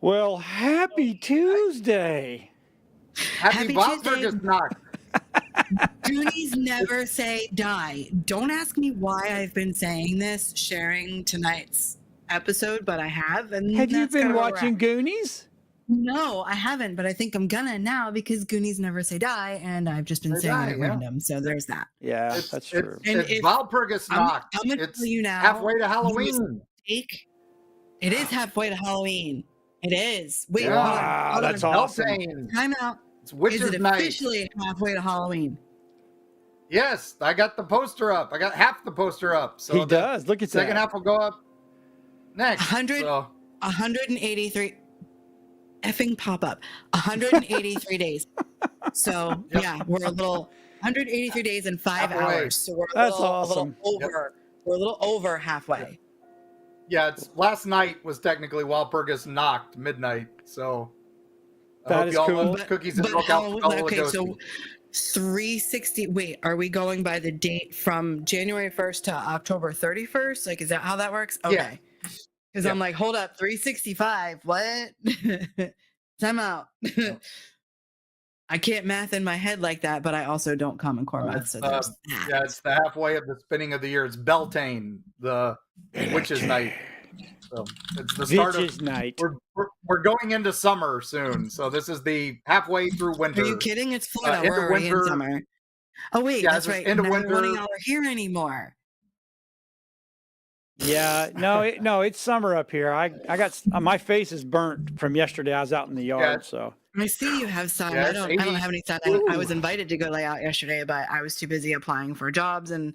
Well, happy Tuesday. Happy Tuesday. Tuesday. Knock. Goonies never say die. Don't ask me why I've been saying this, sharing tonight's episode, but I have. And Have you that's been kinda where we're watching at. Goonies? No, I haven't, but I think I'm gonna now because Goonies never say die, and I've just been They saying die, it at yeah. random. So there's that. Yeah, that's true. And It's if- Walpurgis I'm Knock. gonna It's tell you now. halfway to Halloween. It is halfway to Halloween. It is. Wait, Yeah. Wow, hold on. that's awesome. Beltane. Time out. It's Is Witches it Night. officially halfway to Halloween? Yes, I got the poster up. I got half the poster up. So He the does. Look at second that. half will go up next. 100 So 183 effing pop up 183 days. So Yep. yeah, we're a little 183 days and 5 Halfway. hours. So we're a That's little, awesome. a little over. We're a little over halfway. yeah, it's last night was technically Walpurgis knocked midnight. So I That hope is y'all cool. love cookies and milk out. Okay, so 360. Wait, are we going by the date from January 1st to October 31st? Like, is that how that works? Okay. Because Yeah. I'm like, hold up, 365. What? Time out. I can't math in my head like that, but I also don't common core math. So there's that. Yeah, it's the halfway of the spinning of the year. It's Beltane, the Witches Night. So it's the start Witches of Night. we're going into summer soon. So this is the halfway through winter. Are you kidding? It's Florida. into We're already in winter. summer. Oh wait, Yeah, that's it's right. into Neither one of winter. y'all are here anymore. Yeah, no, it's summer up here. I got my face is burnt from yesterday. I was out in the yard, Yeah. so I see you have sun. Yeah, I it's don't 80. have any sun. I was invited to go lay out yesterday, but I was too busy applying for jobs and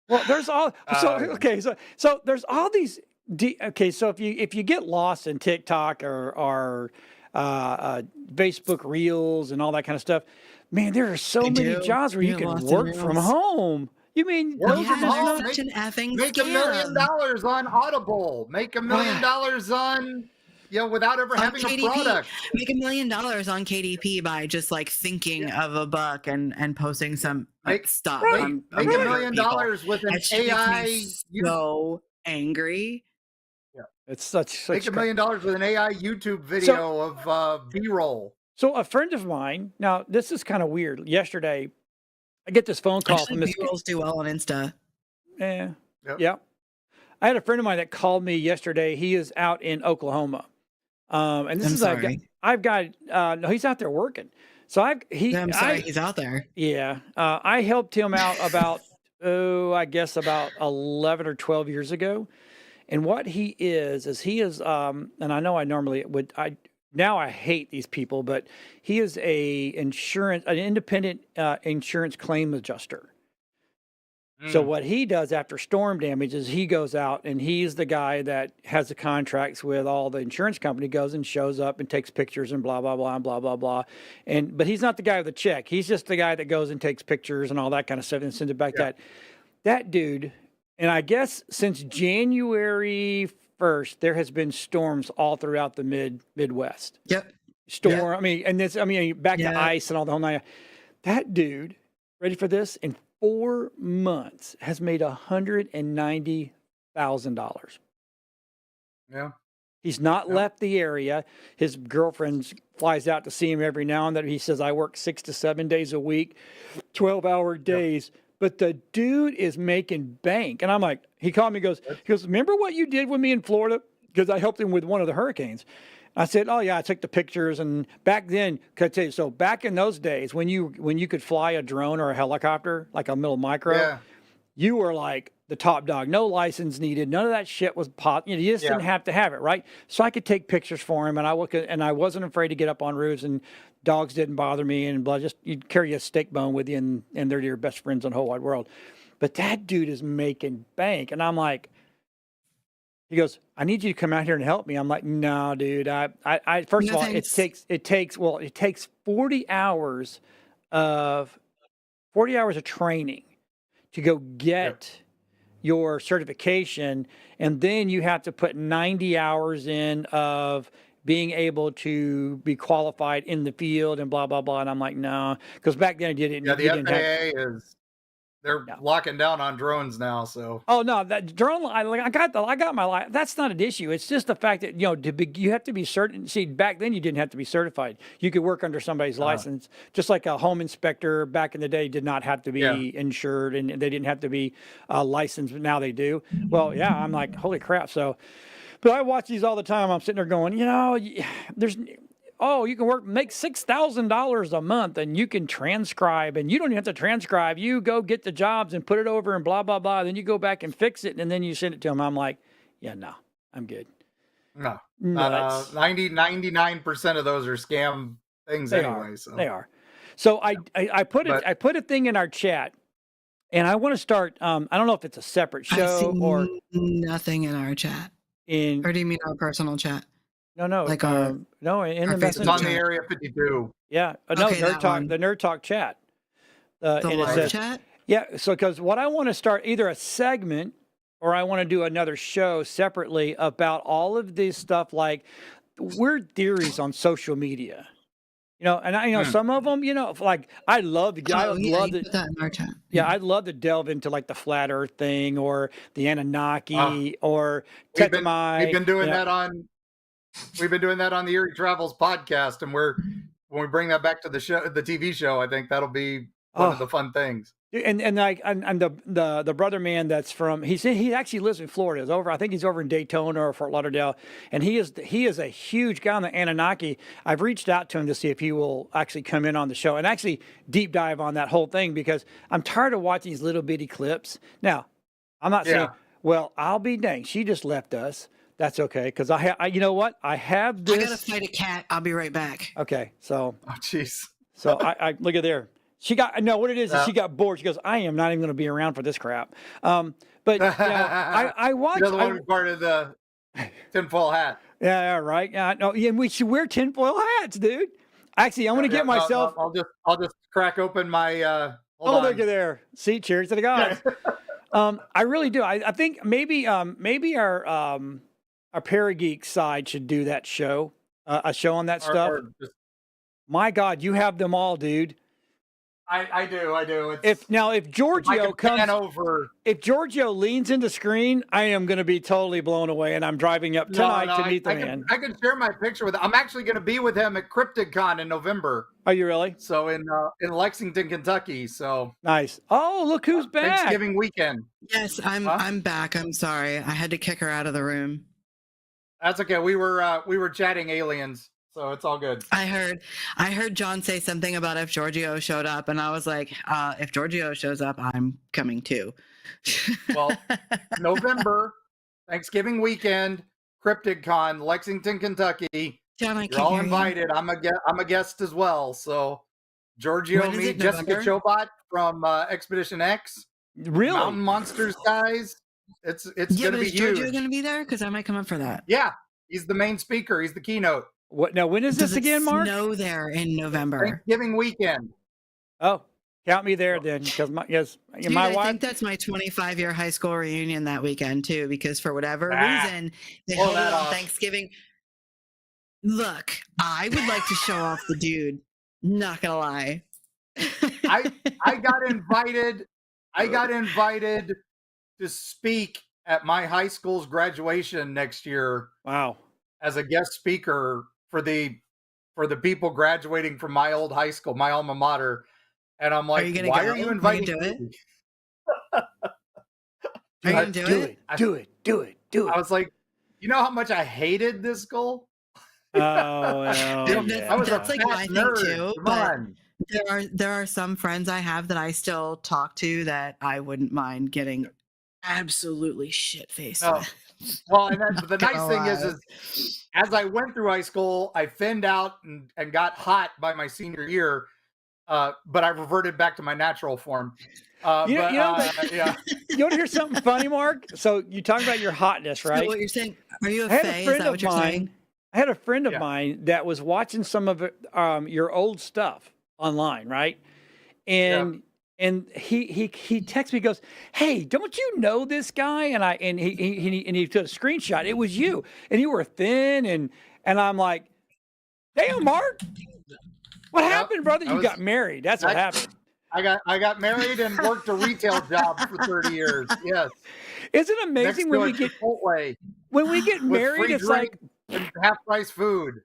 well, there's all so Uh, okay. So there's all these. Okay, so if you get lost in TikTok or Facebook Reels and all that kind of stuff, man, there are so I many do. jobs where you Get can lost in work from Reels. home. You mean Work those yeah, are from just home. it's such an effing Make scam. $1 million on Audible. Make $1 million on, without ever On having a KDP. product. Make $1 million on KDP by just like thinking of a buck and posting some Make- stuff. Right. on Make other $1 million people. with an That shit AI. makes me so angry. it's such Make $1 crap. million with an AI YouTube video of B-roll. So a friend of mine. Now this is kind of weird. Yesterday, I get this phone call from Actually, this. B-rolls do well on Insta. Yeah. Yep. Yeah. I had a friend of mine that called me yesterday. He is out in Oklahoma. And this I'm is sorry. I've got no, he's out there working. So I'm sorry he's out there. I helped him out about I guess about 11 or 12 years ago. And what he is and I know I normally would now I hate these people, but he is an independent insurance claim adjuster. So what he does after storm damage is he goes out and he's the guy that has the contracts with all the insurance company, goes and shows up and takes pictures and blah, blah, blah, and blah, blah, blah. But he's not the guy with the check. He's just the guy that goes and takes pictures and all that kind of stuff and sends it back. Yeah. That dude, and I guess since January 1st, there has been storms all throughout the Midwest. Yep. I mean, back to Yeah. ice and all the whole night. That dude, ready for this? In 4 months has made $190,000. Yeah. He's not Yeah. left the area. His girlfriend flies out to see him every now and then. He says, I work 6 to 7 days a week, 12-hour days. But the dude is making bank. And I'm like, he called me, he goes, remember what you did with me in Florida? Because I helped him with one of the hurricanes. I said, oh yeah, I took the pictures. And back then, could I tell you, so back in those days when you could fly a drone or a helicopter, like a little micro, Yeah. you were like the top dog. No license needed. None of that shit was you just didn't have to have it, right? So I could take pictures for him, and I wasn't afraid to get up on roofs, and dogs didn't bother me, and just you'd carry a steak bone with you, and they're your best friends in the whole wide world. But that dude is making bank, and I'm like, he goes, I need you to come out here and help me. I'm like, no, dude. I first of all, thanks. it takes 40 hours of training to go get your certification, and then you have to put 90 hours in of being able to be qualified in the field and blah blah blah. And I'm like, no, because back then you didn't. Yeah, the you didn't have, FAA is they're Yeah. locking down on drones now. So Oh no, that drone. I got my life. That's not an issue. It's just the fact that you have to be certain. See, back then you didn't have to be certified. You could work under somebody's license, just like a home inspector back in the day did not have to be insured, and they didn't have to be licensed. But now they do. Well, yeah, I'm like, holy crap. So, but I watch these all the time. I'm sitting there going, there's. Oh, you can make $6,000 a month and you can transcribe, and you don't even have to transcribe. You go get the jobs and put it over and blah, blah, blah. Then you go back and fix it and then you send it to them. I'm like, yeah, no, I'm good. no, Nuts. 99% of those are scam things They anyway. are. So They are. So I put a thing in our chat, and I want to start. I don't know if it's a separate I show see or nothing in our chat. Or do you mean our personal chat? no, Like our no, in the Facebook it's messenger. on the chat. Area 52. Yeah, no, Okay, that one. the Nerd Talk chat. The And it live says, chat? yeah, so because what I want to start either a segment or I want to do another show separately about all of this stuff, like weird theories on social media. And I some of them, like I'd love to. I Oh, would yeah, love you to. put that in our chat. Yeah, I'd love to delve into like the flat Earth thing or the Anunnaki or We've been Tetamai. doing that on. We've been doing that on the Eerie Travels podcast, and when we bring that back to the show, the TV show, I think that'll be one of the fun things. And the brother man that's from he actually lives in Florida. I think he's over in Daytona or Fort Lauderdale, and he is a huge guy on the Anunnaki. I've reached out to him to see if he will actually come in on the show and actually deep dive on that whole thing, because I'm tired of watching these little bitty clips. Now, I'm not saying, well, I'll be dang, she just left us. That's okay, because you know what? I have this. I gotta fight a cat. I'll be right back. Okay, so. Oh, jeez. So I look at there. She got what it is she got bored. She goes, I am not even going to be around for this crap. But I watched. You're the one part of the tinfoil hat. Yeah, right. Yeah, no, yeah, we should wear tinfoil hats, dude. Actually, I'm going to get myself. I'll just crack open my. Hold on. Look at there. See, cheers to the guys. I really do. I think maybe our Parageek side should do that show, a show on that stuff. My God, you have them all, dude. I do. If Giorgio comes over, if Giorgio leans into screen, I am going to be totally blown away, and I'm driving up tonight to meet the man. I can share my picture with him. I'm actually going to be with him at CryptidCon in November. Are you really? So in Lexington, Kentucky. So nice. Oh, look who's back! Thanksgiving weekend. Yes, I'm back. I'm sorry, I had to kick her out of the room. That's okay. We were chatting aliens. So it's all good. I heard John say something about if Giorgio showed up, and I was like, if Giorgio shows up, I'm coming too. Well, November, Thanksgiving weekend, CryptidCon, Lexington, Kentucky. John, You're all invited. I'm a guest as well. So Giorgio, me, Jessica Chobot from Expedition X. Really? Mountain Monsters guys. It's gonna be huge. Giorgio gonna be there? Because I might come up for that. Yeah, he's the main speaker. He's the keynote. What now? When is this again, Mark? Snow there in November. Thanksgiving weekend. Oh, count me there then, because my wife. I think that's my 25-year high school reunion that weekend too, because for whatever reason they hold it on Thanksgiving. Look, I would like to show off the dude. Not gonna lie. I got invited. I got invited to speak at my high school's graduation next year. Wow. As a guest speaker for the people graduating from my old high school, my alma mater. And I'm like, why are you inviting me? Are you gonna do it? Do it. I was like, you know how much I hated this school? Oh, well, that's like my thing too. Come but on. There are some friends I have that I still talk to that I wouldn't mind getting absolutely shit faced with. Well, and then the nice thing is as I went through high school, I thinned out and got hot by my senior year, but I reverted back to my natural form. You want to hear something funny, Mark? So you talk about your hotness, right? So what you're saying? Are you a fae? Is that what you're saying? I had a friend of mine that was watching some of your old stuff online, right? And he texts me, goes, "Hey, don't you know this guy?" And he took a screenshot. It was you, and you were thin, and I'm like, "Damn, Mark, what happened, brother? You got married. That's what happened." I got married and worked a retail job for 30 years. Yes. Isn't it amazing when you get Chipotle when we get with married? free It's like and half price food.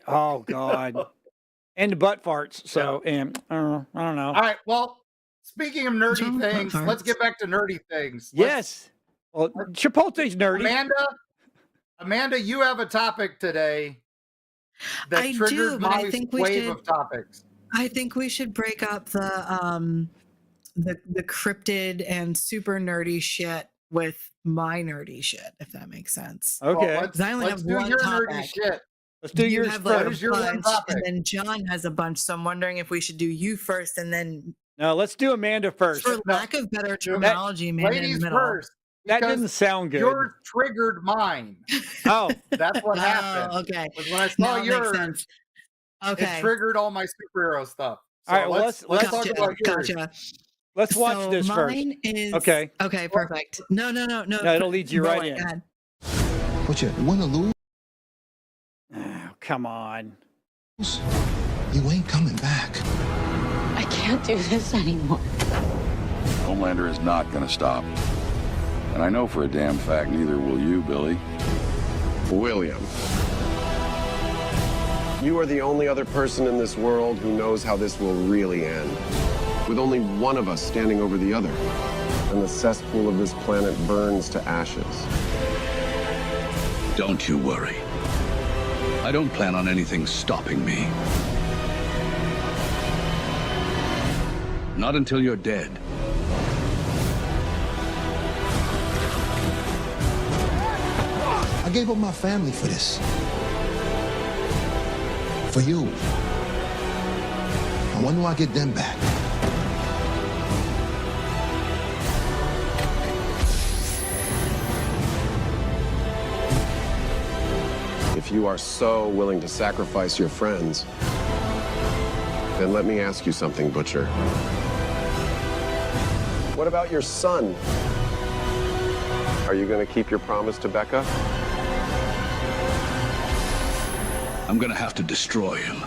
oh god, and the butt farts. So and I don't know. All right. Well, speaking of nerdy things, let's get back to nerdy things. Yes. Well, Chipotle's nerdy. Amanda, you have a topic today that triggered my wave of topics. I think we should break up the cryptid and super nerdy shit with my nerdy shit, if that makes sense. Okay. Well, let's do your nerdy shit. Let's do yours first. What is your one topic? And then John has a bunch, so I'm wondering if we should do you first and then. No, let's do Amanda first. For lack of better terminology, man. Ladies first. That didn't sound good. Yours triggered mine. Oh, that's what happened. Okay. Was when I saw yours, okay, it triggered all my superhero stuff. So all right, let's talk about yours. Gotcha. Let's watch this first. Is, okay. Okay, perfect. No. It'll lead you right in. What you win or lose? Oh, come on. You ain't coming back. I can't do this anymore. Homelander is not going to stop. And I know for a damn fact neither will you, Billy. William. You are the only other person in this world who knows how this will really end. With only one of us standing over the other. And the cesspool of this planet burns to ashes. Don't you worry. I don't plan on anything stopping me. Not until you're dead. I gave up my family for this. For you. And when do I get them back? If you are so willing to sacrifice your friends, then let me ask you something, Butcher. What about your son? Are you going to keep your promise to Becca? I'm going to have to destroy him.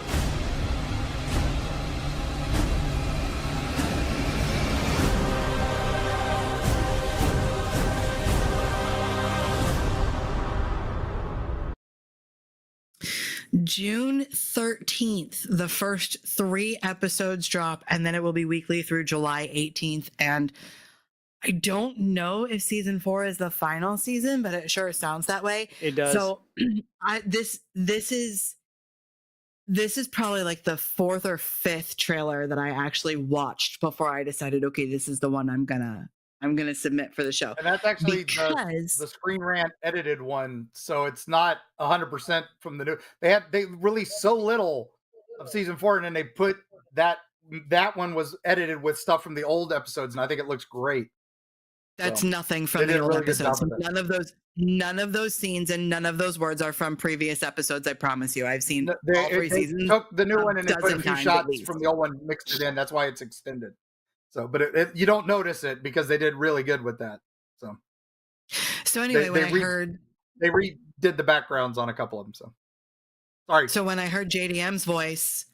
June 13th, the first 3 episodes drop, and then it will be weekly through July 18th. And I don't know if season 4 is the final season, but it sure sounds that way. It does. So this is probably like the 4th or 5th trailer that I actually watched before I decided, okay, this is the one I'm gonna submit for the show. And that's actually the Screen Rant edited one, so it's not 100% from the new. They released so little of season 4, and then they put that one was edited with stuff from the old episodes, and I think it looks great. That's nothing from the old episodes. None of those scenes and none of those words are from previous episodes. I promise you. I've seen all 3 seasons. They took the new one and they put a few shots from the old one, mixed it in. That's why it's extended. So, but you don't notice it because they did really good with that. So anyway, they redid the backgrounds on a couple of them. So sorry. So when I heard JDM's voice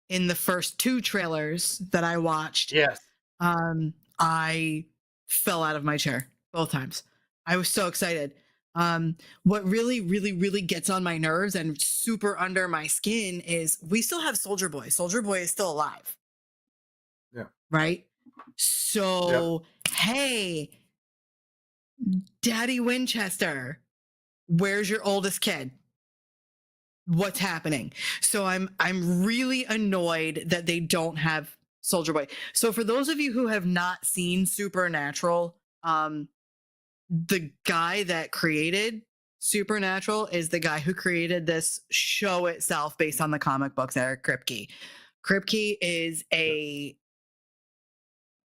in the first 2 trailers that I watched, yes, I fell out of my chair both times. I was so excited. What really, really, really gets on my nerves and super under my skin is we still have Soldier Boy. Soldier Boy is still alive. Yeah. Right? So, Hey, Daddy Winchester, where's your oldest kid? What's happening? So I'm really annoyed that they don't have Soldier Boy. So for those of you who have not seen Supernatural, the guy that created Supernatural is the guy who created this show itself based on the comic books, Eric Kripke. Kripke is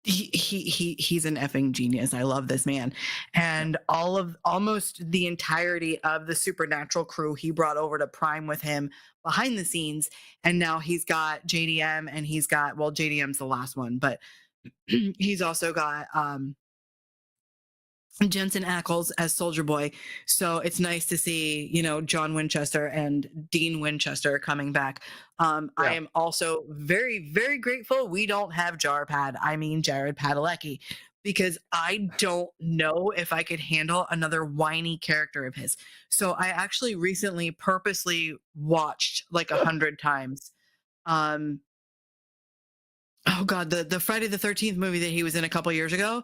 he's an effing genius. I love this man. And almost the entirety of the Supernatural crew he brought over to Prime with him behind the scenes. And now he's got JDM and he's got, well, JDM's the last one, but he's also got Jensen Ackles as Soldier Boy. So it's nice to see, John Winchester and Dean Winchester coming back. I am also very, very grateful we don't have Jared Padalecki, because I don't know if I could handle another whiny character of his. So I actually recently purposely watched like 100 times. Oh God, the Friday the 13th movie that he was in a couple years ago.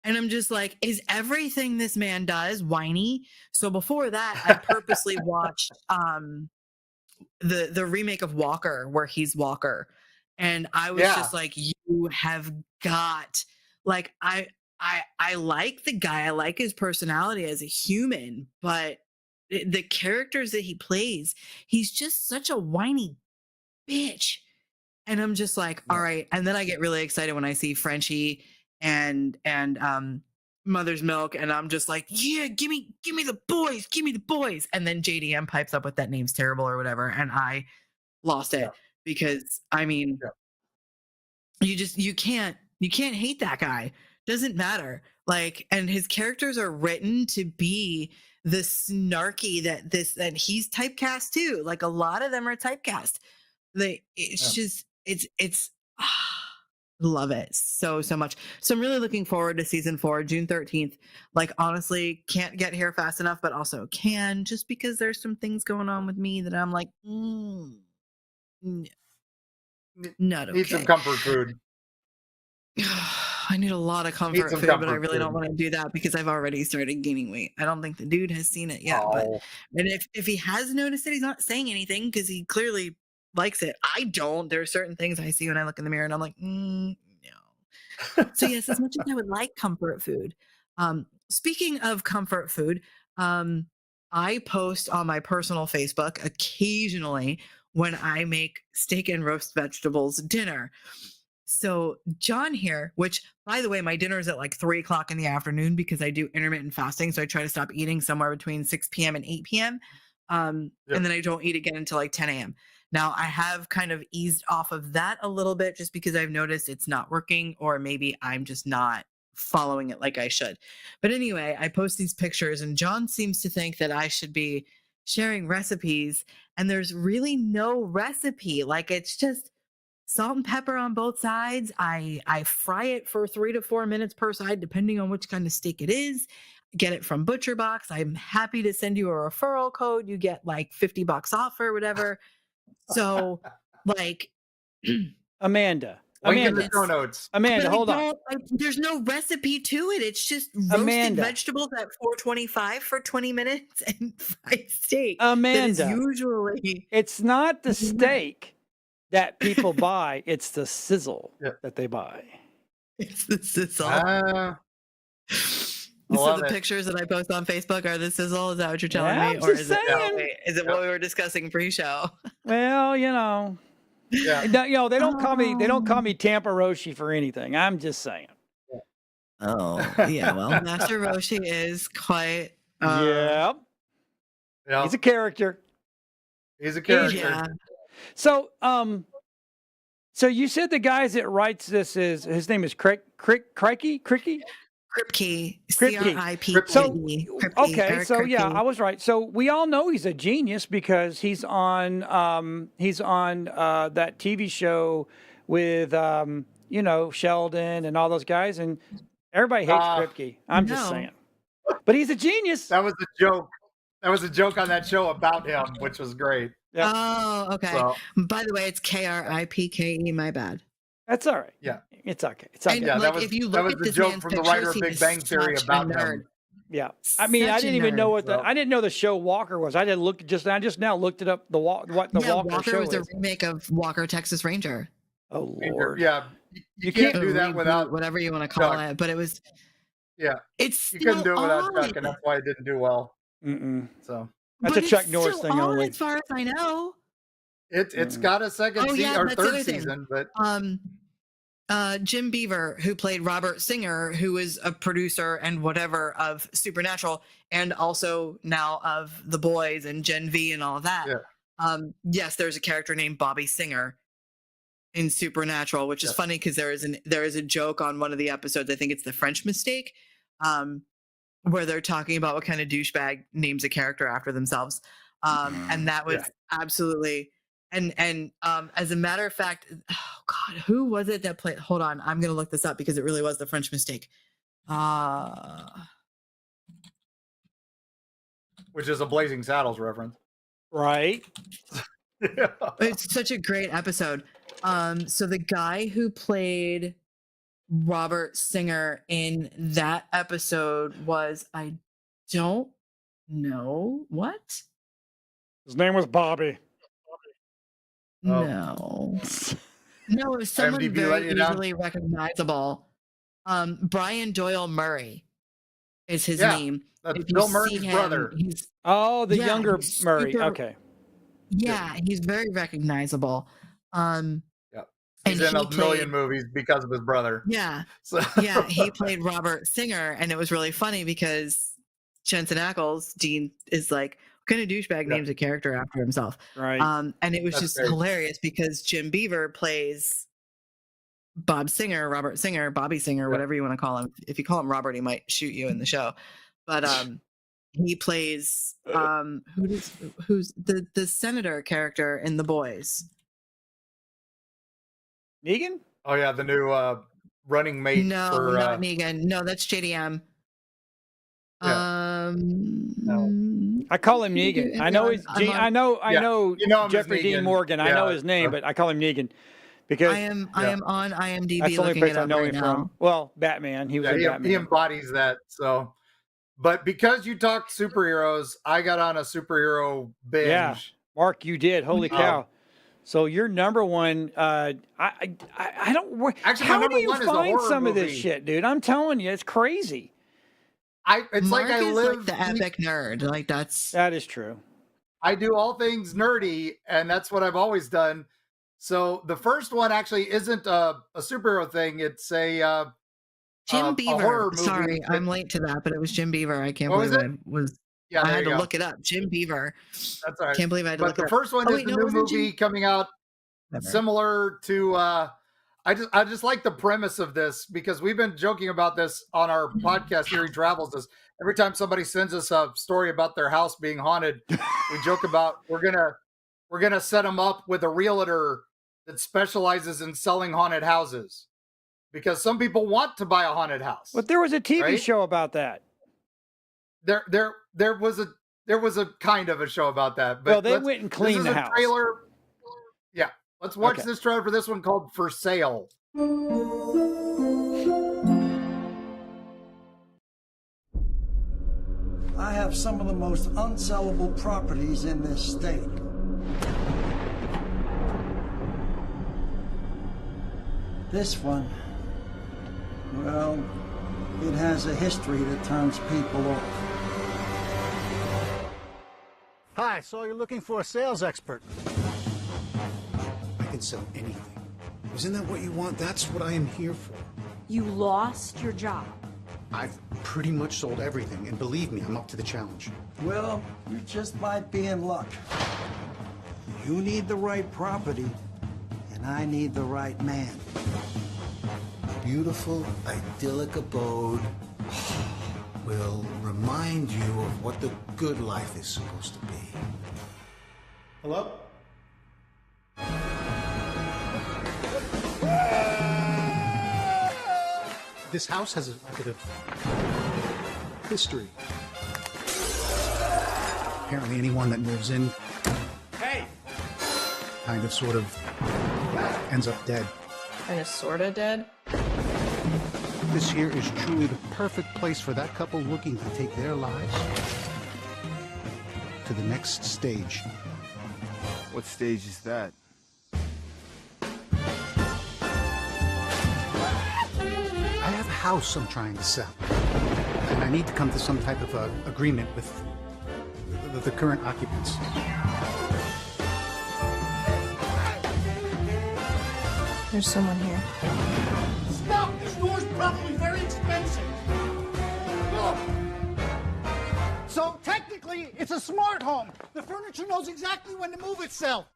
And I'm just like, is everything this man does whiny? So before that, I purposely watched the remake of Walker, where he's Walker. And I was just like, you have got, like, I like the guy. I like his personality as a human, but the characters that he plays, he's just such a whiny bitch. And I'm just like, all right. And then I get really excited when I see Frenchie and Mother's Milk, and I'm just like, yeah, give me the boys. And then JDM pipes up with that name's terrible or whatever, and I lost it because you can't hate that guy. Doesn't matter. Like, and his characters are written to be the snarky that he's typecast too. Like, a lot of them are typecast. It's love it so much. So I'm really looking forward to season 4, June 13th. Like, honestly, can't get here fast enough, but also can, just because there's some things going on with me that I'm like, not okay. Need some comfort food. I need a lot of comfort food, but I really don't want to do that because I've already started gaining weight. I don't think the dude has seen it yet, and if he has noticed it, he's not saying anything because he clearly likes it. I don't. There are certain things I see when I look in the mirror and I'm like, no. So yes, as much as I would like comfort food. Speaking of comfort food, I post on my personal Facebook occasionally when I make steak and roast vegetables dinner. So John here, which by the way, my dinner is at like 3:00 in the afternoon because I do intermittent fasting. So I try to stop eating somewhere between 6 p.m. and 8 p.m. And then I don't eat again until like 10 a.m. Now, I have kind of eased off of that a little bit just because I've noticed it's not working, or maybe I'm just not following it like I should. But anyway, I post these pictures and John seems to think that I should be sharing recipes, and there's really no recipe. Like, it's just salt and pepper on both sides. I fry it for 3 to 4 minutes per side, depending on which kind of steak it is. Get it from Butcher Box. I'm happy to send you a referral code. You get like $50 off or whatever. So, like, Amanda, in the show notes. Amanda, hold on. There's no recipe to it. It's just roasted vegetables at 425 for 20 minutes and fried steak. Amanda, usually it's not the steak that people buy; it's the sizzle that they buy. It's the sizzle. So the pictures that I post on Facebook are the sizzle? Is that what you're telling me? Or is it what we were discussing pre-show? Well, they don't call me Tampa Roshi for anything. I'm just saying. Oh, yeah. Well, Master Roshi is quite He's a character. Yeah. So you said the guys that writes this his name is Cricky? Kripke, C-R-I-P-K-E. Okay, so yeah, I was right. So we all know he's a genius because he's on that TV show with Sheldon and all those guys, and everybody hates Kripke. I'm just saying, but he's a genius. That was a joke. That was a joke on that show about him, which was great. Yep. Oh, okay. So, by the way, it's Kripke. My bad. That's all right. Yeah. It's okay. It's okay. And, yeah, like, that was the joke from the writer of Big Bang Theory about him. Yeah. I mean, I didn't even know I didn't know the show Walker was. I just now looked it up what the Walker show was. Walker was a remake of Walker, Texas Ranger. Oh Lord. Yeah. You can't do that without whatever you want to call it, but it was it's you couldn't do it without Chuck, and that's why it didn't do well. So that's a Chuck Norris thing only. As far as I know. It's got a second season or third season, but Jim Beaver, who played Robert Singer, who is a producer and whatever of Supernatural, and also now of The Boys and Gen V and all of that. Yeah. Yes, there's a character named Bobby Singer in Supernatural, which is funny because there is a joke on one of the episodes. I think it's the French Mistake, where they're talking about what kind of douchebag names a character after themselves. And that was absolutely, and as a matter of fact, oh God, who was it that played? Hold on, I'm gonna look this up because it really was the French mistake. Which is a Blazing Saddles reference, right? Yeah. It's such a great episode. So the guy who played Robert Singer in that episode was, I don't know what. His name was Bobby. No. No, it was someone IMDb very letting you down? easily recognizable. Brian Doyle Murray is his Yeah, name. that's If you Bill see Murray's him, brother. He's The Yeah, younger he's Murray. super- Okay. he's very recognizable. Yeah. He's And in he a million played- movies because of his brother. Yeah. So Yeah, he played Robert Singer, and it was really funny because Jensen Ackles, Dean, is like, what kind of douchebag names a character after himself? Right. And it was That's just great. hilarious because Jim Beaver plays Bob Singer, Robert Singer, Bobby Singer, whatever you want to call him. If you call him Robert, he might shoot you in the show. But he plays who's the senator character in The Boys. Negan? Oh yeah, the new running mate No, for not Negan. No, that's JDM. I call him Negan. I know I know You know him as Jeffrey Dean Negan. Morgan. I know Yeah. his name, but I call him Negan because I am on IMDb that's the only looking place it I up know right him now. from. Well, Batman. He was in yeah, Batman. he embodies that. So, but because you talked superheroes, I got on a superhero binge. Yeah. Mark, you did. Holy Oh. cow. So your number one, I don't. Actually, how my do number you one is a find horror some of this movie. shit, dude? I'm telling you, it's crazy. It's Mark like I is live like the epic nerd. Like that's That is true. I do all things nerdy, and that's what I've always done. So the first one actually isn't a superhero thing. It's a Jim a Beaver. horror movie Sorry, that- I'm late to that, but it was Jim Beaver. I can't What was believe it? I was. Yeah, I there had you to go. look it up. Jim Beaver. That's all right. Can't believe I had to But look the it up. first one Oh, is wait, the no, new it wasn't movie coming out, Whatever. similar to. I just like the premise of this because we've been joking about this on our podcast. Hearing Travels. Is every time somebody sends us a story about their house being haunted, we joke about we're gonna set them up with a realtor that specializes in selling haunted houses because some people want to buy a haunted house. But there was a TV Right? show about that. There was a kind of a show about that. But Well, they let's- went and this cleaned is the a house. Trailer. Yeah, let's watch Okay. this trailer for this one called For Sale. I have some of the most unsellable properties in this state. This one, well, it has a history that turns people off. Hi, so you're looking for a sales expert. I can sell anything. Isn't that what you want? That's what I am here for. You lost your job. I've pretty much sold everything, and believe me, I'm up to the challenge. Well, you just might be in luck. You need the right property, and I need the right man. Beautiful, idyllic abode will remind you of what the good life is supposed to be. Hello? This house has a bit of history. Apparently anyone that moves in kind of sort of ends up dead. Kind of sorta dead. This here is truly the perfect place for that couple looking to take their lives to the next stage. What stage is that? I have a house I'm trying to sell, and I need to come to some type of agreement with the current occupants. There's someone here. Stop! This door's probably very expensive. Look! So technically, it's a smart home. The furniture knows exactly when to move itself.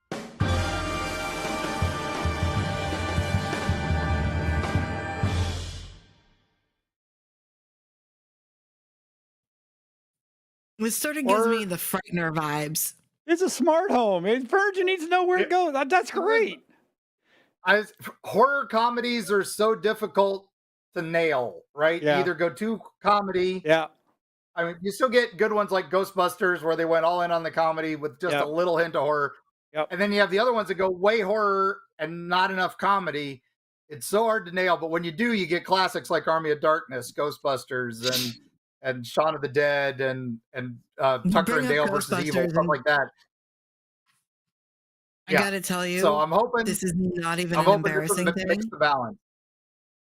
It sort of gives me the Frightener vibes. It's a smart home. Virgin needs to know where to go. That's great. Horror comedies are so difficult to nail, right? Yeah. You either go to comedy. Yeah. I mean, you still get good ones like Ghostbusters where they went all in on the comedy with just a little hint of horror. Yep. And then you have the other ones that go way horror and not enough comedy. It's so hard to nail, but when you do, you get classics like Army of Darkness, Ghostbusters, and Shaun of the Dead, and Tucker and Dale versus Evil, stuff like that. I gotta tell you, so I'm hoping this is not even an embarrassing thing. Mix the balance.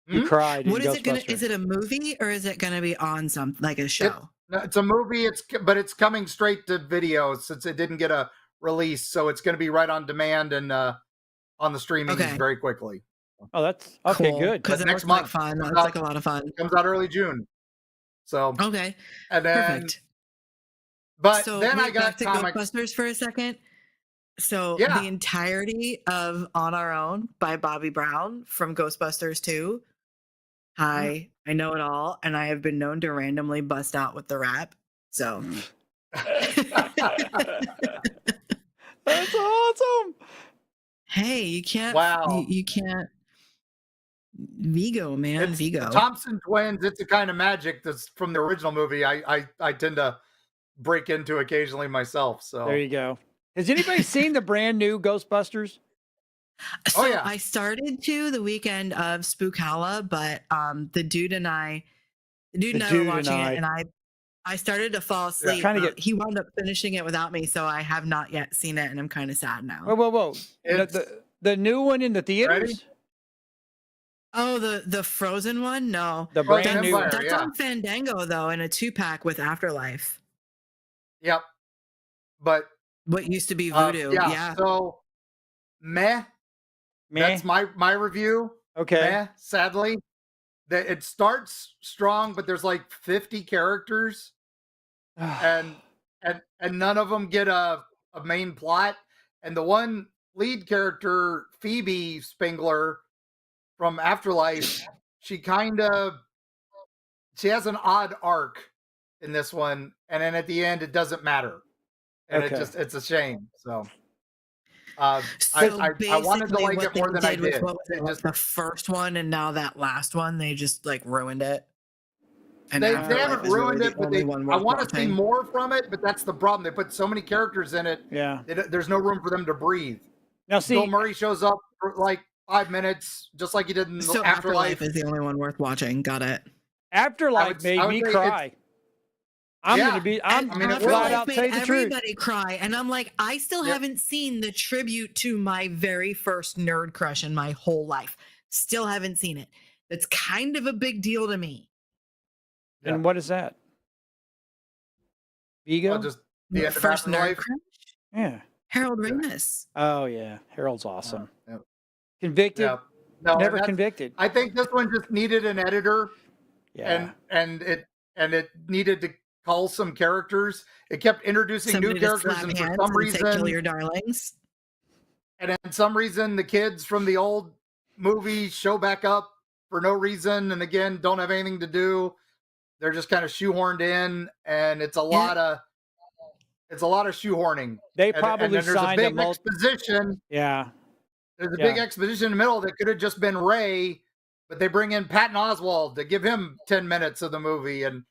You cried. What is it gonna? Is it a movie or is it gonna be on like a show? It's a movie. But it's coming straight to video since it didn't get a release, so it's going to be right on demand and on the streaming very quickly. Oh, that's okay. Cool. Good. Because next month, fun. That's like a lot of fun. Comes out early June. So okay, and then, perfect. But so then I got back to Ghostbusters for a second. So the entirety of On Our Own by Bobby Brown from Ghostbusters 2. Hi, I know it all, and I have been known to randomly bust out with the rap. So that's awesome. Hey, you can't. Wow, you can't. Vigo, man, it's Vigo. The Thompson twins. It's a kind of magic that's from the original movie. I tend to break into occasionally myself. So there you go. Has anybody seen the brand new Ghostbusters? So I started to the weekend of Spookalla, but the dude and I were watching it, and I started to fall asleep. He wound up finishing it without me, so I have not yet seen it, and I'm kind of sad now. Whoa! The new one in the theaters? Ready? Oh, the Frozen one? No, the brand new. That's on Fandango though, in a 2-pack with Afterlife. Yep, but what used to be Voodoo? Yeah. So meh. That's my review. Okay. Meh, sadly, that it starts strong, but there's like 50 characters, and none of them get a main plot. And the one lead character, Phoebe Spengler from Afterlife, she has an odd arc in this one, and then at the end it doesn't matter, and it's a shame. So. I wanted to like it more than I did. Just the first one, and now that last one, they just like ruined it. And they haven't ruined it, but I want to see more from it. But that's the problem. They put so many characters in it. Yeah, there's no room for them to breathe. Now, see, Bill Murray shows up for like 5 minutes, just like he did in Afterlife. Is the only one worth watching. Got it. Afterlife made me cry. I'm flat out say the truth. Everybody cry, and I'm like, I still haven't seen the tribute to my very first nerd crush in my whole life. Still haven't seen it. That's kind of a big deal to me. And what is that? Vigo? Just the first nerd crush. Yeah, Harold Ramis. Oh yeah, Harold's awesome. Convicted? Yeah. No, never convicted. I think this one just needed an editor. Yeah, and it needed to call some characters. It kept introducing new characters, and for some reason, kill your darlings. And then some reason, the kids from the old movie show back up for no reason, and again, don't have anything to do. They're just kind of shoehorned in, and it's a lot of shoehorning. They probably and there's signed a big exposition. Yeah, there's a big exposition in the middle that could have just been Ray, but they bring in Patton Oswalt to give him 10 minutes of the movie, and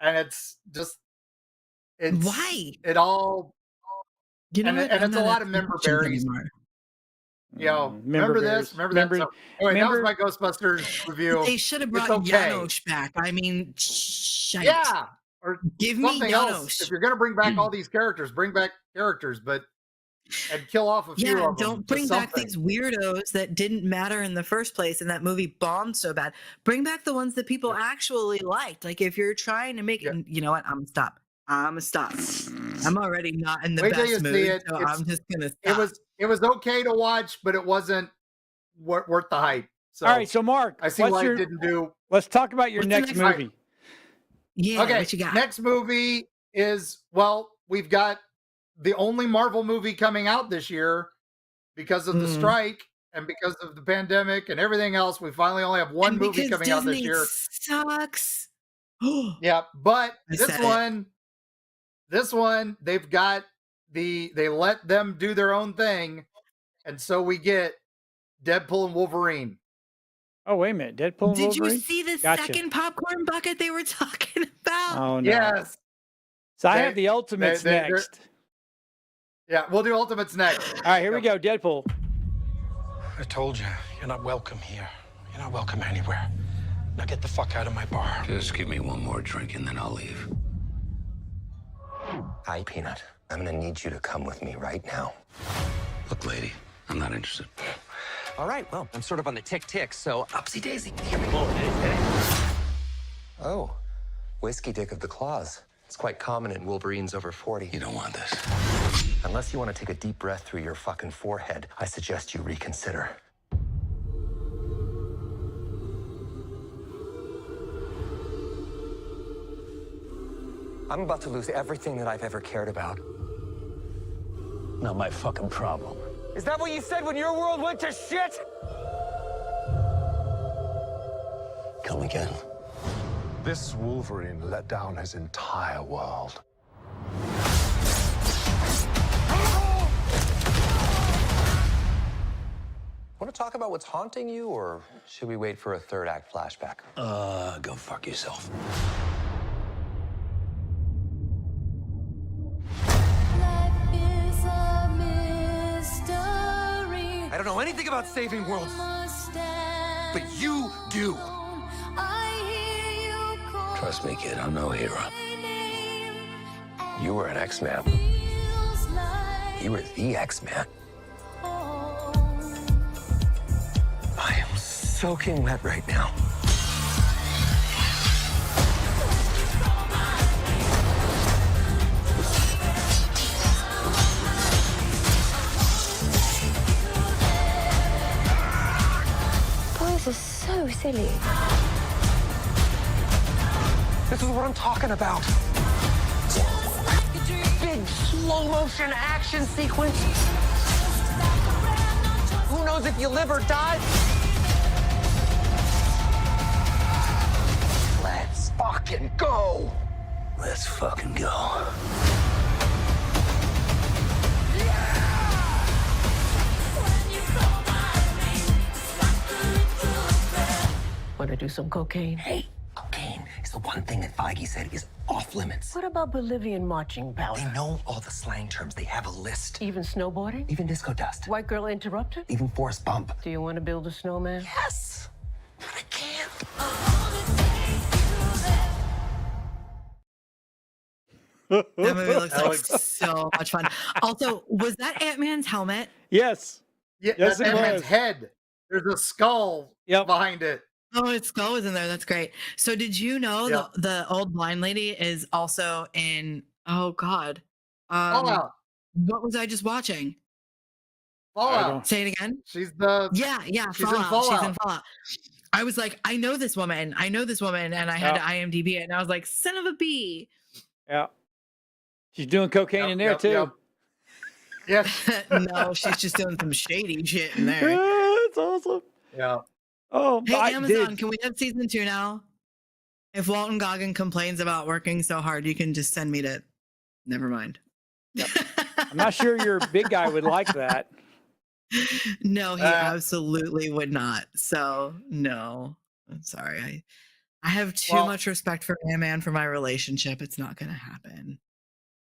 it's why it all, and it's a lot of member berries. Remember this? Remember that? So, anyway, that was my Ghostbusters review. They should have brought Janosch back. I mean, shite. Yeah, or give something me else. If you're going to bring back all these characters, bring back characters, and kill off a few of them. Don't bring back these weirdos that didn't matter in the first place, and that movie bombed so bad. Bring back the ones that people actually liked. Like if you're trying to make it, you know what? I'm gonna stop. I'm already not in the best mood, so I'm just gonna stop. It was okay to watch, but it wasn't worth the hype. So, all right, so Mark, I see why it didn't do. Let's talk about your next movie. Yeah. Okay. What you got? Next movie is we've got the only Marvel movie coming out this year because of the strike and because of the pandemic and everything else. We finally only have one movie coming out this year. Sucks. Yeah, but this one This one, they let them do their own thing. And so we get Deadpool and Wolverine. Oh, wait a minute. Deadpool and Did Wolverine? you see the Gotcha. second popcorn bucket they were talking about? Oh, no. Yes. So I have the Ultimates next. Yeah, we'll do Ultimates next. All right, here we go. Deadpool. I told you, you're not welcome here. You're not welcome anywhere. Now get the fuck out of my bar. Just give me one more drink and then I'll leave. Hi, Peanut. I'm gonna need you to come with me right now. Look, lady, I'm not interested. All right, well, I'm sort of on the tick-tick, so upsy daisy. Here we go. Oh, whiskey dick of the claws. It's quite common in Wolverines over 40. You don't want this. Unless you want to take a deep breath through your fucking forehead, I suggest you reconsider. I'm about to lose everything that I've ever cared about. Not my fucking problem. Is that what you said when your world went to shit? Come again. This Wolverine let down his entire world. Want to talk about what's haunting you, or should we wait for a third act flashback? Go fuck yourself. I don't know anything about saving worlds, but you do. Trust me, kid, I'm no hero. You were an X-Man. You were the X-Man. I am soaking wet right now. Boys are so silly. This is what I'm talking about. Big slow motion action sequence. Who knows if you live or die? Let's fucking go. Let's fucking go. Want to do some cocaine? Hey, cocaine is the one thing that Feige said is off limits. What about Bolivian marching powder? They know all the slang terms. They have a list. Even snowboarding? Even disco dust. White girl interrupted? Even force bump. Do you want to build a snowman? Yes. But I can't. That movie looks like so much fun. Also, was that Ant-Man's helmet? Yes. Yeah, Yes, that's it Ant-Man's was. head. There's a skull behind it. Oh, its skull was in there. That's great. So did you know Yep. the old blind lady is also in, oh God. Fallout. What was I just watching? Fallout. Say it again. She's the Yeah, She's in Fallout. She's in Fallout. Fallout. I was like, I know this woman, and I had to IMDb it, and I was like, son of a bee. Yeah. She's doing cocaine in there too. Yeah. No, she's just doing some shady shit in there. That's awesome. Yeah. Oh, Hey, I Amazon, did. can we have season 2 now? If Walton Goggin complains about working so hard, you can just send me to. Never mind. I'm not sure your big guy would like that. No, he absolutely would not. So no, I'm sorry. I have too much respect for Ant-Man for my relationship. It's not going to happen.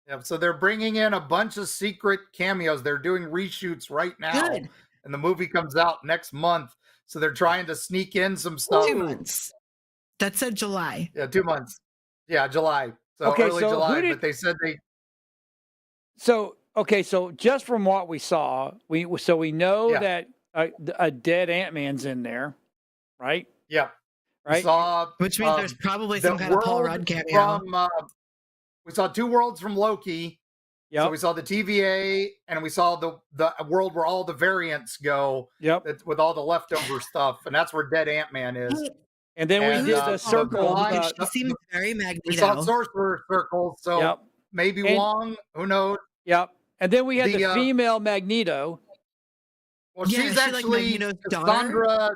Yeah, so they're bringing in a bunch of secret cameos. They're doing reshoots right now, Good. and the movie comes out next month. So they're trying to sneak in some stuff. 2 months. That said July. Yeah, 2 months. Yeah, July. So Okay, early so July, who did- but they said they. So so just from what we saw, we know that a dead Ant-Man's in there, right? Yeah. Right. We saw, Which means there's probably some the kind of Paul world Rudd cameo. From, we saw 2 worlds from Loki. Yep. So we saw the TVA, and we saw the world where all the variants go. Yep. With all the leftover stuff, and that's where Dead Ant-Man is. And then we did the circle. She seems very Magneto. We saw Sorcerer Circle, so maybe And- Wong. Who knows? Yep. And then we had the, The, female Magneto. Well, Yeah, she's is she like actually Magneto's daughter? Cassandra.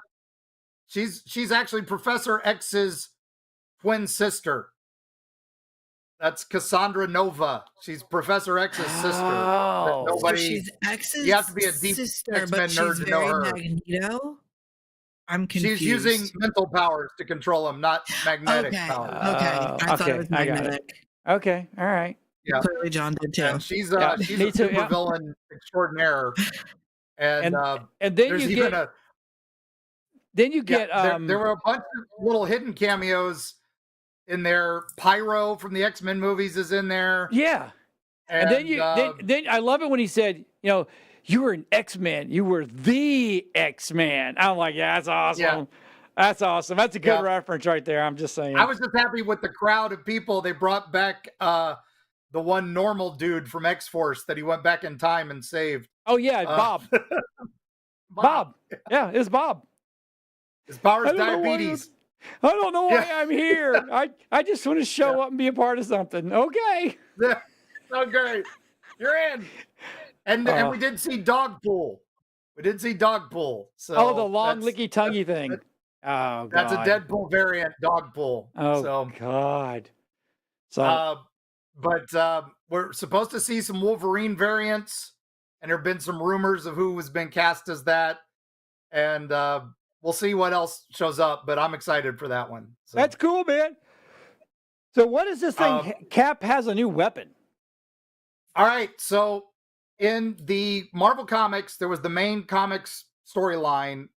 She's actually Professor X's twin sister. That's Cassandra Nova. She's Professor X's sister. Oh. Nobody. So she's X's You have to be a deep sister, X-Men but nerd she's to know very her. Magneto. I'm confused. She's using mental powers to control him, not magnetic powers. Okay. I thought it was magnetic. Okay. All right. Yeah. Clearly, John did too. And she's Yeah, she's me a too, super villain extraordinaire. And then there's you even get then you get there were a bunch of little hidden cameos in there. Pyro from the X-Men movies is in there. Yeah. And then then I love it when he said, you know, you were an X-Man. You were the X-Man. I'm like, yeah, that's awesome. Yeah. That's awesome. That's a good reference right there. I'm just saying. I was just happy with the crowd of people. They brought back the one normal dude from X-Force that he went back in time and saved. Oh, yeah, Bob. Bob. Yeah, it's Bob. His power's diabetes. I don't know why I'm here. I just want to show up and be a part of something. Okay. Yeah. Oh, great. You're in. And we did see Dogpool. We did see Dogpool. So the long licky tonguey thing. Oh, God. That's a Deadpool variant, Dogpool. Oh, God. So, but we're supposed to see some Wolverine variants, and there have been some rumors of who has been cast as that. And we'll see what else shows up, but I'm excited for that one. So. That's cool, man. So what is this thing? Cap has a new weapon. All right. So in the Marvel Comics, there was the main comics storyline,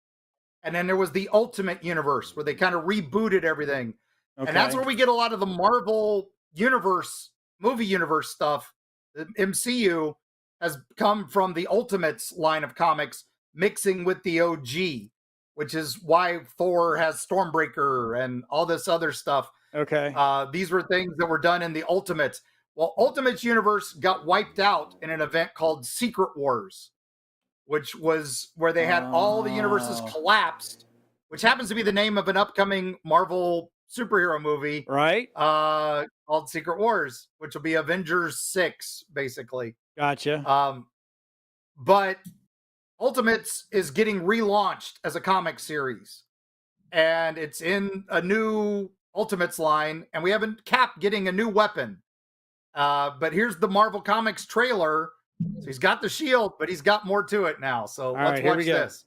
and then there was the Ultimate Universe where they kind of rebooted everything. Okay. And that's where we get a lot of the Marvel Universe, movie universe stuff. The MCU has come from the Ultimates line of comics mixing with the OG, which is why Thor has Stormbreaker and all this other stuff. Okay. These were things that were done in the Ultimates. Well, Ultimates universe got wiped out in an event called Secret Wars, which was where they had all the universes collapsed, which happens to be the name of an upcoming Marvel superhero movie. Right. Called Secret Wars, which will be Avengers 6, basically. Gotcha. But Ultimates is getting relaunched as a comic series, and it's in a new Ultimates line, and we have Cap getting a new weapon. But here's the Marvel Comics trailer. So he's got the shield, but he's got more to it now. So let's watch this.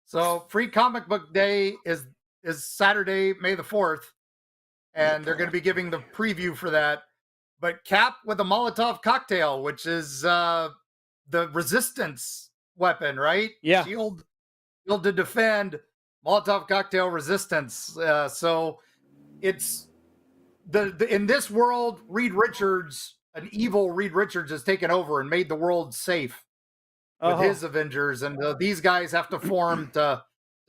So Free Comic Book Day is Saturday, May the 4th, and they're going to be giving the preview for that. But Cap with a Molotov cocktail, which is the resistance weapon, right? Yeah. Shield to defend, Molotov cocktail resistance. So it's in this world, Reed Richards, an evil Reed Richards, has taken over and made the world safe with his Avengers, and these guys have to form to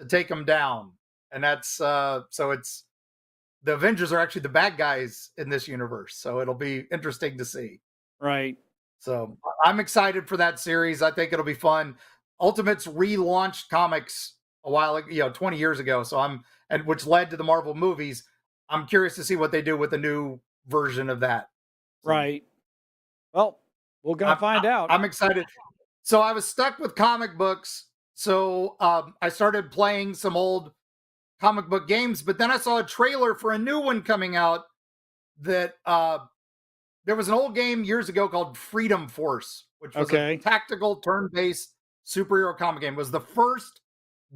take them down. And that's so it's the Avengers are actually the bad guys in this universe. So it'll be interesting to see. Right. So I'm excited for that series. I think it'll be fun. Ultimates relaunched comics a while ago, 20 years ago. So which led to the Marvel movies. I'm curious to see what they do with the new version of that. So. Right. Well, We're gonna find out. I'm excited. So I was stuck with comic books. So I started playing some old comic book games, but then I saw a trailer for a new one coming out that there was an old game years ago called Freedom Force, which was a tactical turn-based superhero comic game. It was the first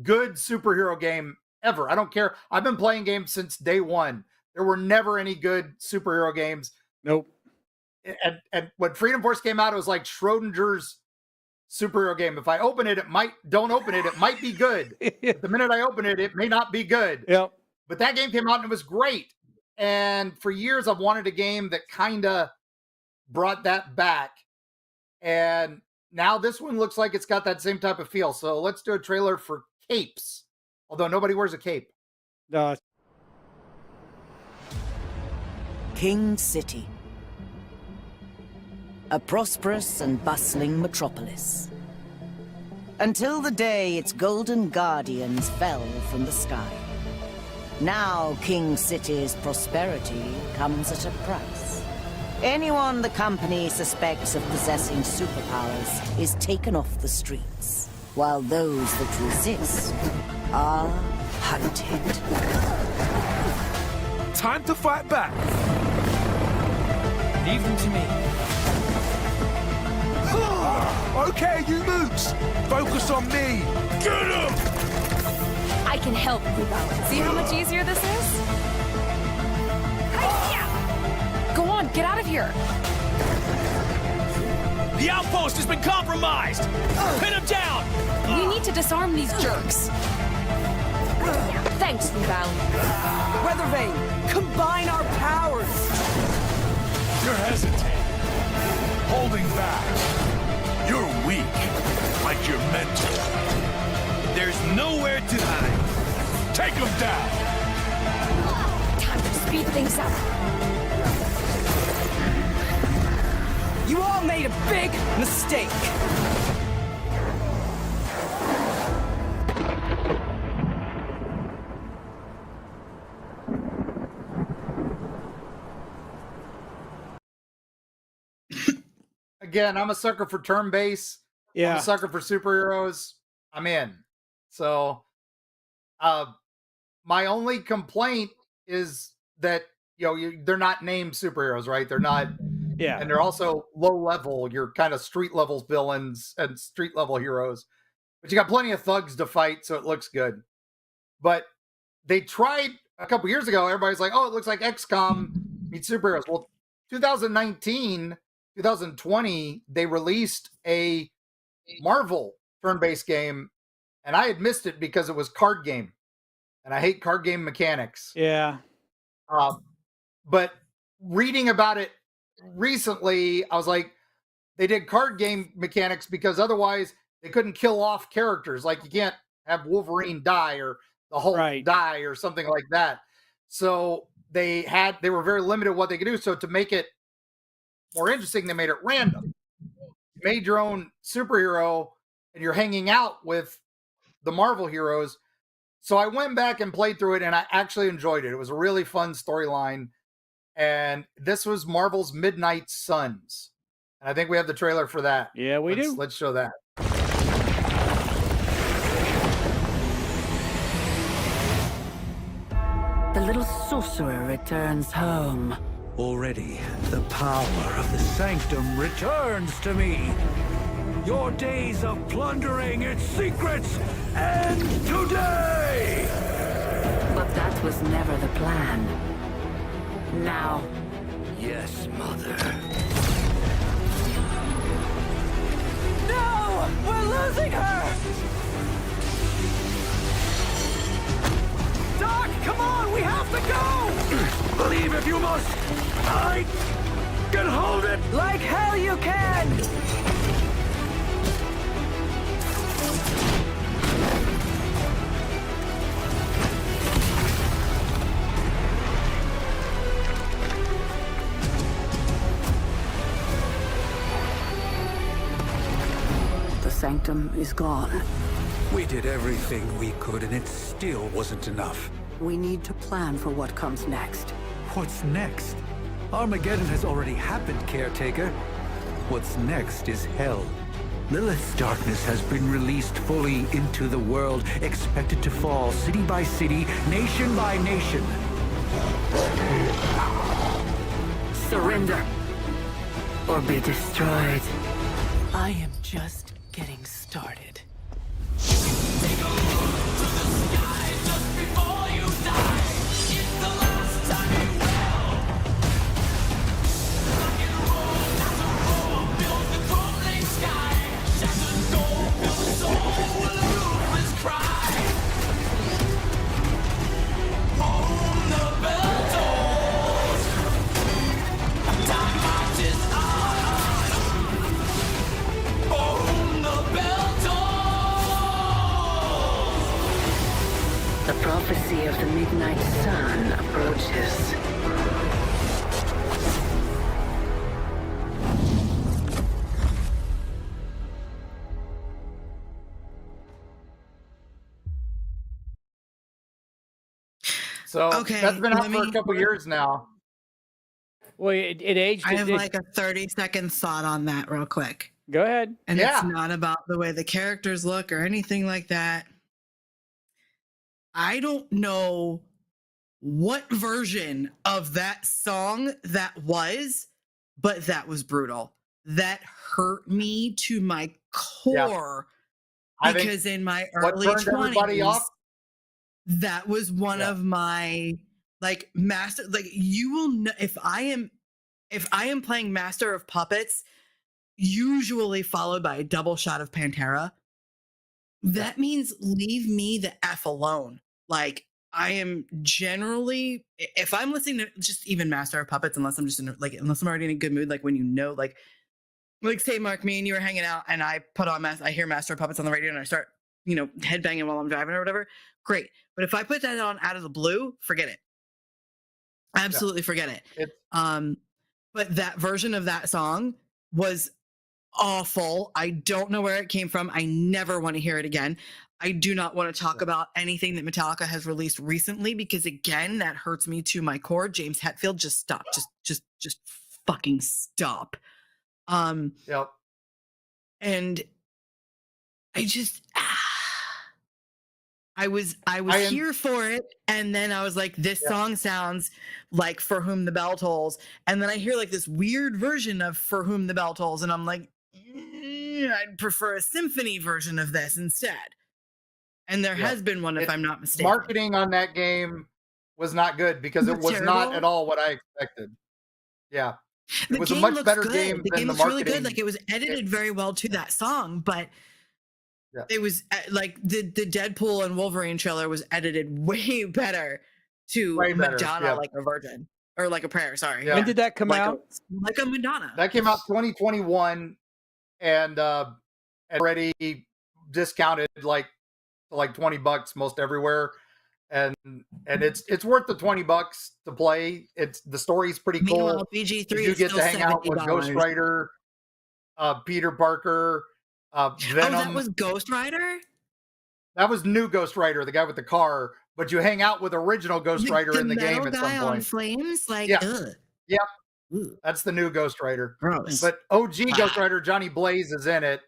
good superhero game ever. I don't care. I've been playing games since day one. There were never any good superhero games. Nope. And when Freedom Force came out, it was like Schrodinger's superhero game. If I open it, don't open it. It might be good. But the minute I open it, it may not be good. Yep. But that game came out and it was great. And for years, I've wanted a game that kind of brought that back. And now this one looks like it's got that same type of feel. So let's do a trailer for Capes. Although nobody wears a cape. King City. A prosperous and bustling metropolis. Until the day its golden guardians fell from the sky. Now King City's prosperity comes at a price. Anyone the company suspects of possessing superpowers is taken off the streets, while those that resist are hunted. Time to fight back. Leave them to me. Okay, you mooks, focus on me. Get him! I can help you balance. See how much easier this is? Go on, get out of here. The outpost has been compromised. Pin him down. We need to disarm these jerks. Thanks, Val. Weathervane, combine our powers. You're hesitating, holding back. You're weak, like you're meant to. There's nowhere to hide. Take him down. Time to speed things up. You all made a big mistake. Again, I'm a sucker for turn-based. Yeah. I'm a sucker for superheroes. I'm in. So, my only complaint is that, they're not named superheroes, right? They're not. Yeah. And they're also low level. You're kind of street level villains and street level heroes. But you got plenty of thugs to fight, so it looks good. But they tried a couple years ago. Everybody's like, oh, it looks like XCOM meets superheroes. Well, 2019... 2020, they released a Marvel turn-based game, and I had missed it because it was card game, and I hate card game mechanics. Yeah. But reading about it recently, I was like, they did card game mechanics because otherwise they couldn't kill off characters. Like you can't have Wolverine die or the Hulk die or something like that. So they were very limited what they could do. So to make it more interesting, they made it random. You made your own superhero and you're hanging out with the Marvel heroes. So I went back and played through it and I actually enjoyed it. It was a really fun storyline. And this was Marvel's Midnight Suns. And I think we have the trailer for that. Yeah, we do. Let's show that. The little sorcerer returns home. Already, the power of the sanctum returns to me. Your days of plundering its secrets end today! But that was never the plan. Now. Yes, Mother. No! We're losing her! Doc, come on! We have to go! Believe if you must! I can hold it! Like hell you can! The sanctum is gone. We did everything we could and it still wasn't enough. We need to plan for what comes next. What's next? Armageddon has already happened, caretaker. What's next is hell. Lilith's darkness has been released fully into the world, expected to fall city by city, nation by nation. Surrender or be destroyed. I am just getting started. The prophecy of the midnight sun approaches. So Okay, that's been out let for me- a couple years now. Well, it aged. I have it- like a 30-second thought on that real quick. Go ahead. And Yeah. it's not about the way the characters look or anything like that. I don't know what version of that song that was, but that was brutal. That hurt me to my core I think because in my what early turned everybody 20s, off. that was one of my like master, like you will know if I am playing Master of Puppets, usually followed by a double shot of Pantera, that means leave me the F alone. Like I am generally, if I'm listening to just even Master of Puppets, unless I'm just in unless I'm already in a good mood, like when you know, like say Mark, me and you were hanging out and I put on I hear Master of Puppets on the radio and I start, headbanging while I'm driving or whatever. Great. But if I put that on out of the blue, forget it. Absolutely forget it. But that version of that song was awful. I don't know where it came from. I never want to hear it again. I do not want to talk about anything that Metallica has released recently because again, that hurts me to my core. James Hetfield, just stop. Just fucking stop. Yep. And I just I was here for it, and then I was like, this song sounds like For Whom the Bell Tolls, and then I hear like this weird version of For Whom the Bell Tolls, and I'm like, I'd prefer a symphony version of this instead. And there has been one, if I'm not mistaken. Marketing on that game was not good because it was not at all what I expected. Yeah. It was a much better game The than game the looks really marketing. good. Like it was edited very well to that song, but it was like the Deadpool and Wolverine trailer was edited way better to Madonna like a virgin or like a prayer. Sorry. When did that come out? Like a Madonna. That came out 2021 and already discounted like $20 most everywhere. And it's worth the $20 to play. The story's pretty cool. Meanwhile, BG3 you is get to still hang out with $70. Ghost Rider, Peter Parker, Venom. Oh, that was Ghost Rider? That was new Ghost Rider, the guy with the car. But you hang out with original Ghost Rider in the game metal at some guy on point. flames? Like, Yeah. ugh. Yep. That's the new Ghost Rider. Gross. But OG Ghost Rider, Johnny Blaze is in it.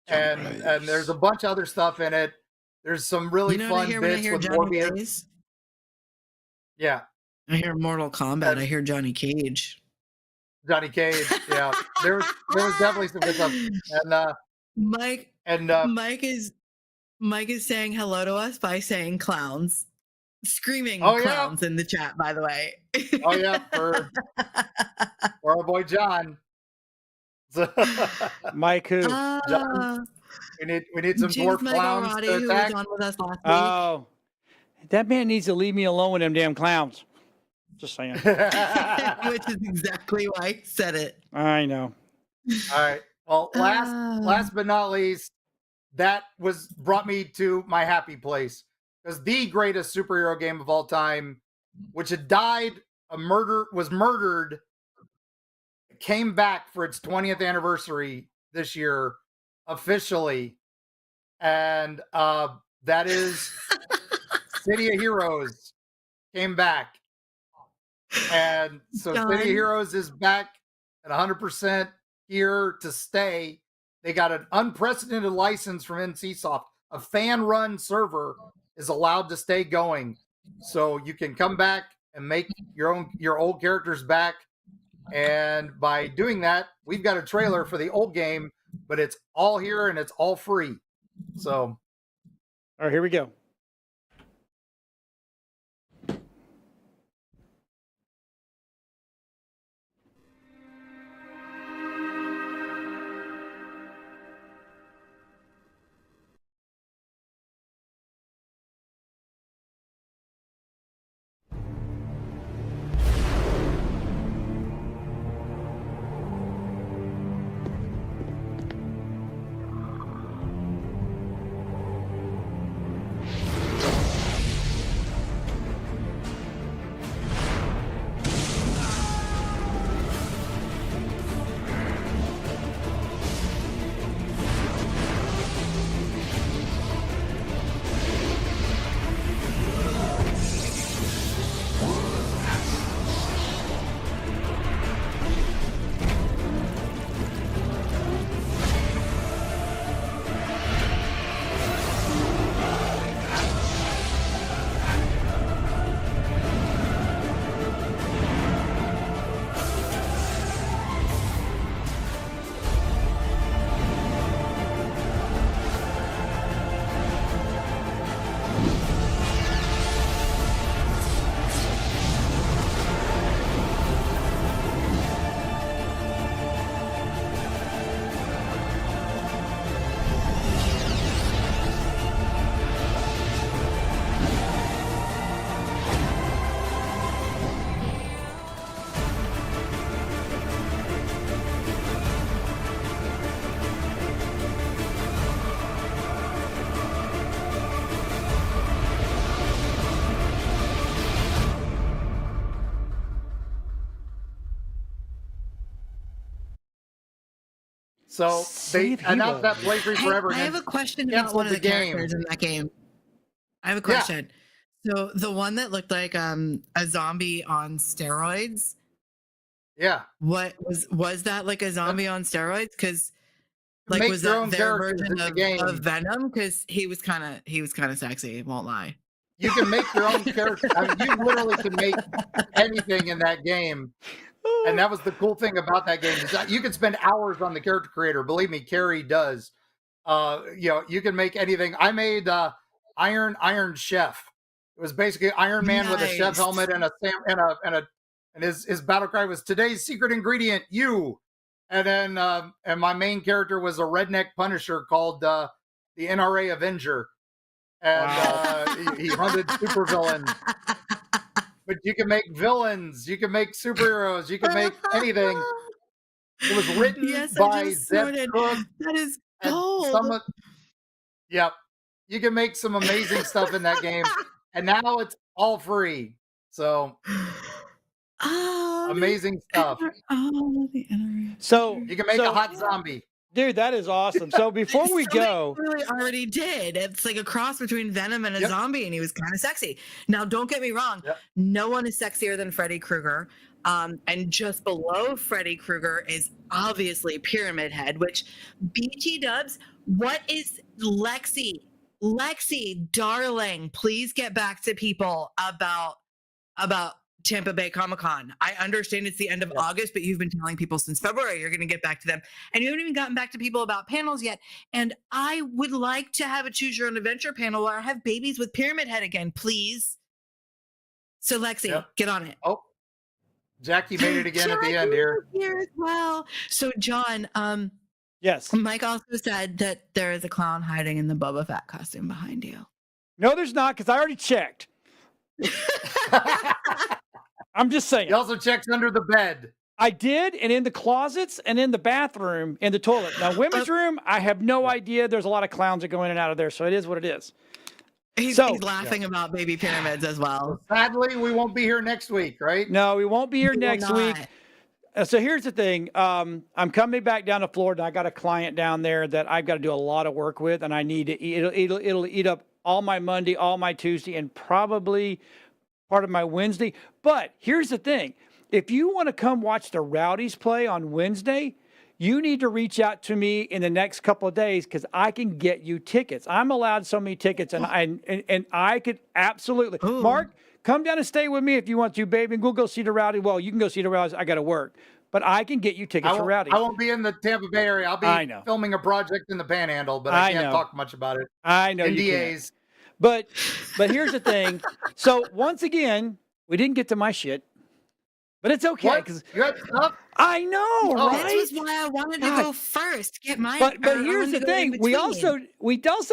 And there's a bunch of other stuff in it. There's some really fun bits with Morbius. Blaze? Yeah. I hear Mortal Kombat. I hear Johnny Cage. Johnny Cage. Yeah. there was definitely some good stuff. And Mike is saying hello to us by saying clowns. Screaming clowns in the chat, by the way. Oh yeah, for our boy John. Mike who? John. We need some more clowns Already, to who attack. was on with us last week. Oh, that man needs to leave me alone with them damn clowns. Just saying. Which is exactly why I said it. I know. All right. Well, last but not least, that brought me to my happy place. Because the greatest superhero game of all time, which had died, was murdered, came back for its 20th anniversary this year, officially. And that is City of Heroes came back. And so City of Heroes is back at 100%. here to stay. They got an unprecedented license from NCSoft. A fan-run server is allowed to stay going, so you can come back and make your old characters back. And by doing that, we've got a trailer for the old game, but it's all here and it's all free. So, all right, here we go. So they announced that playthrough forever. I have a question about one of the characters in that game. I have a question. So the one that looked like a zombie on steroids. Yeah. What was that like a zombie on steroids? Because like Make was your that own their characters version in the game. of Venom? Because he was kind of sexy. Won't lie. You can make your own character. I mean, you literally can make anything in that game. And that was the cool thing about that game is that you can spend hours on the character creator. Believe me, Carrie does. You can make anything. I made Iron Chef. It was basically Iron Man with a chef helmet and his battle cry was today's secret ingredient, you. And then and my main character was a redneck Punisher called the NRA Avenger. And he hunted supervillains. But you can make villains, you can make superheroes, you can make anything. It was written by Zeb Cook. That is gold. Yep. You can make some amazing stuff in that game. And now it's all free. So amazing stuff. So you can make a hot zombie. Dude, that is awesome. So before we go, really already did. It's like a cross between Venom and a zombie, and he was kind of sexy. Now, don't get me wrong. No one is sexier than Freddy Krueger. And just below Freddy Krueger is obviously Pyramid Head, which BT Dubs, what is Lexi? Lexi, darling, please get back to people about Tampa Bay Comic-Con. I understand it's the end of August, but you've been telling people since February you're going to get back to them. And you haven't even gotten back to people about panels yet. And I would like to have a Choose Your Own Adventure panel where I have babies with Pyramid Head again, please. So Lexi, get on it. Oh, Jackie made it again at the end here. Here as well. So John, yes. Mike also said that there is a clown hiding in the Boba Fett costume behind you. No, there's not, because I already checked. I'm just saying. He also checks under the bed. I did, and in the closets, and in the bathroom, in the toilet. Now, women's room, I have no idea. There's a lot of clowns that go in and out of there, so it is what it is. He's laughing about baby pyramids as well. Sadly, we won't be here next week, right? No, we won't be here next week. So here's the thing. I'm coming back down to Florida. I got a client down there that I've got to do a lot of work with, and I need to eat. It'll eat up all my Monday, all my Tuesday, and probably part of my Wednesday. But here's the thing. If you want to come watch the Rowdies play on Wednesday, you need to reach out to me in the next couple of days because I can get you tickets. I'm allowed so many tickets, and I could absolutely. Ooh. Mark, come down and stay with me if you want to, baby, and we'll go see the Rowdy. Well, you can go see the Rowdies. I got to work. But I can get you tickets for Rowdy. I won't be in the Tampa Bay area. I'll be filming a project in the Panhandle, but I can't talk much about it. I know NDAs. But here's the thing. So once again, we didn't get to my shit, but it's okay because you had stuff. I know, right? This was why I wanted to go first. Get my. But here's the thing. We also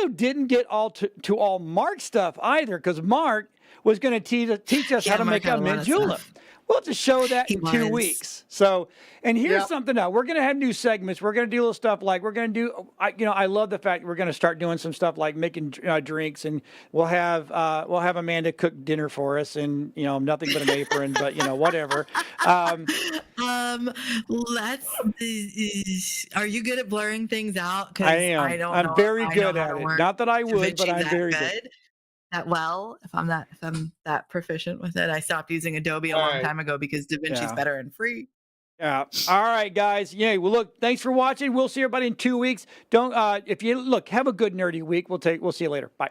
didn't get to all Mark's stuff either because Mark was going to teach us how to make a mint julep. We'll have to show that in 2 weeks. So, and here's something else. We're going to have new segments. We're going to do little stuff like we're going to do, I love the fact we're going to start doing some stuff like making drinks, and we'll have Amanda cook dinner for us, and, nothing but an apron, but, whatever. Are you good at blurring things out? I am. I'm very good at it. Not that I would, but I'm very good. If I'm that proficient with it. I stopped using Adobe a long time ago because DaVinci's better and free. Yeah. All right, guys. Yeah. Well, look, thanks for watching. We'll see everybody in 2 weeks. Don't, if you have a good nerdy week. We'll see you later. Bye.